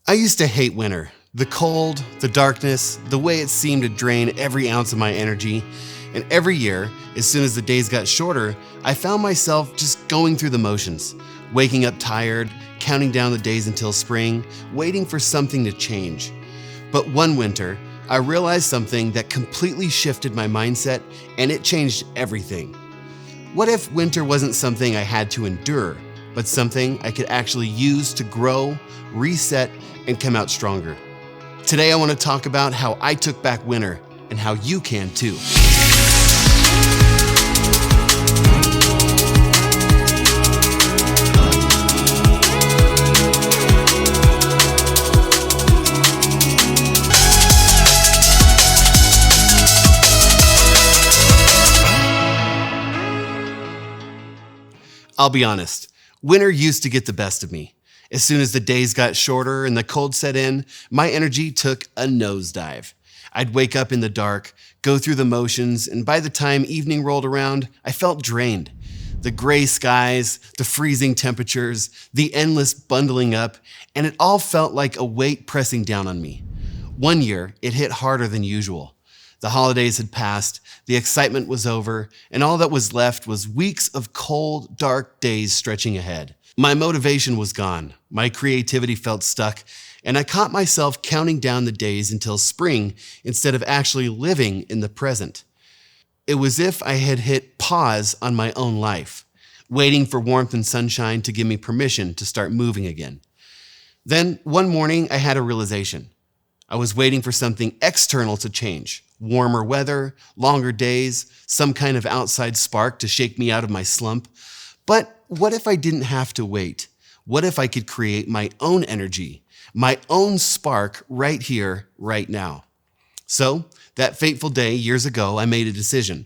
I used to hate winter. The cold, the darkness, the way it seemed to drain every ounce of my energy. And every year, as soon as the days got shorter, I found myself just going through the motions, waking up tired, counting down the days until spring, waiting for something to change. But one winter, I realized something that completely shifted my mindset, and it changed everything. What if winter wasn't something I had to endure, but something I could actually use to grow, reset, and come out stronger? Today I want to talk about how I took back winter and how you can too. I'll be honest, winter used to get the best of me. As soon as the days got shorter and the cold set in, my energy took a nosedive. I'd wake up in the dark, go through the motions, and by the time evening rolled around, I felt drained. The gray skies, the freezing temperatures, the endless bundling up, and it all felt like a weight pressing down on me. One year, it hit harder than usual. The holidays had passed, the excitement was over, and all that was left was weeks of cold, dark days stretching ahead. My motivation was gone, my creativity felt stuck, and I caught myself counting down the days until spring instead of actually living in the present. It was as if I had hit pause on my own life, waiting for warmth and sunshine to give me permission to start moving again. Then, one morning, I had a realization. I was waiting for something external to change. Warmer weather, longer days, some kind of outside spark to shake me out of my slump. But what if I didn't have to wait? What if I could create my own energy, my own spark right here, right now? So, that fateful day years ago, I made a decision.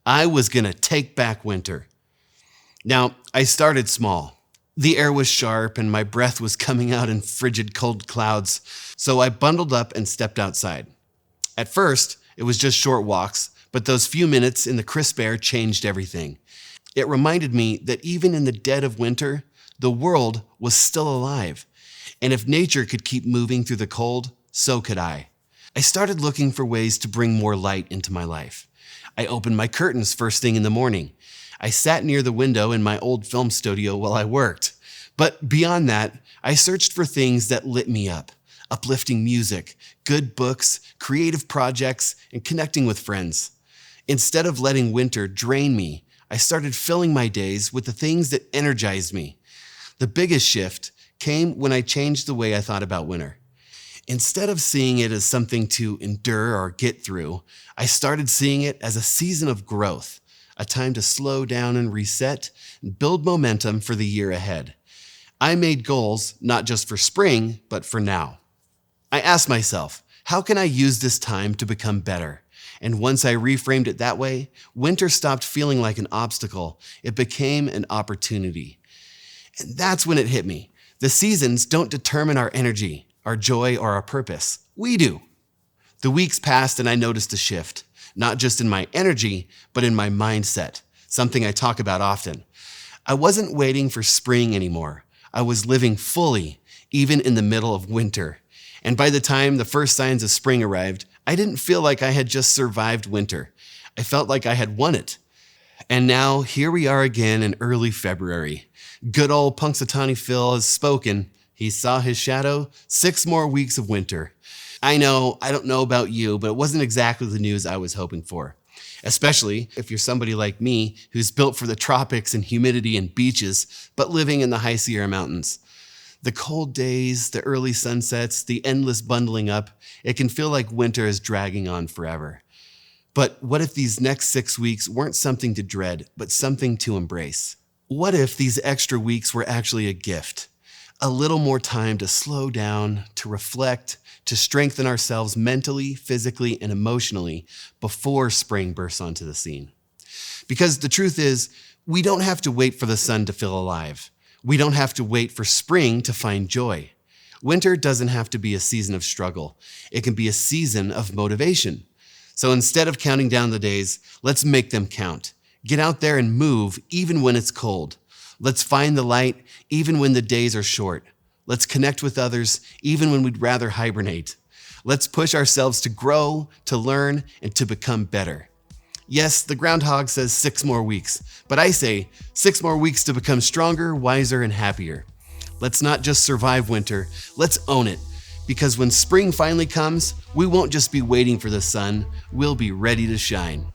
I was gonna take back winter. Now, I started small. The air was sharp and my breath was coming out in frigid cold clouds, so I bundled up and stepped outside. At first, it was just short walks, but those few minutes in the crisp air changed everything. It reminded me that even in the dead of winter, the world was still alive. And if nature could keep moving through the cold, so could I. I started looking for ways to bring more light into my life. I opened my curtains first thing in the morning. I sat near the window in my old film studio while I worked. But beyond that, I searched for things that lit me up. Uplifting music, good books, creative projects, and connecting with friends. Instead of letting winter drain me, I started filling my days with the things that energized me. The biggest shift came when I changed the way I thought about winter. Instead of seeing it as something to endure or get through, I started seeing it as a season of growth, a time to slow down and reset and build momentum for the year ahead. I made goals not just for spring, but for now. I asked myself, how can I use this time to become better? And once I reframed it that way, winter stopped feeling like an obstacle. It became an opportunity. And that's when it hit me. The seasons don't determine our energy, our joy, or our purpose. We do. The weeks passed and I noticed a shift, not just in my energy, but in my mindset, something I talk about often. I wasn't waiting for spring anymore. I was living fully, even in the middle of winter. And by the time the first signs of spring arrived, I didn't feel like I had just survived winter. I felt like I had won it. And now, here we are again in early February. Good old Punxsutawney Phil has spoken. He saw his shadow, 6 more weeks of winter. I don't know about you, but it wasn't exactly the news I was hoping for. Especially if you're somebody like me who's built for the tropics and humidity and beaches, but living in the high Sierra Mountains. The cold days, the early sunsets, the endless bundling up, it can feel like winter is dragging on forever. But what if these next 6 weeks weren't something to dread, but something to embrace? What if these extra weeks were actually a gift? A little more time to slow down, to reflect, to strengthen ourselves mentally, physically, and emotionally before spring bursts onto the scene. Because the truth is, we don't have to wait for the sun to feel alive. We don't have to wait for spring to find joy. Winter doesn't have to be a season of struggle. It can be a season of motivation. So instead of counting down the days, let's make them count. Get out there and move even when it's cold. Let's find the light even when the days are short. Let's connect with others even when we'd rather hibernate. Let's push ourselves to grow, to learn, and to become better. Yes, the groundhog says 6 more weeks, but I say 6 more weeks to become stronger, wiser, and happier. Let's not just survive winter, let's own it. Because when spring finally comes, we won't just be waiting for the sun, we'll be ready to shine.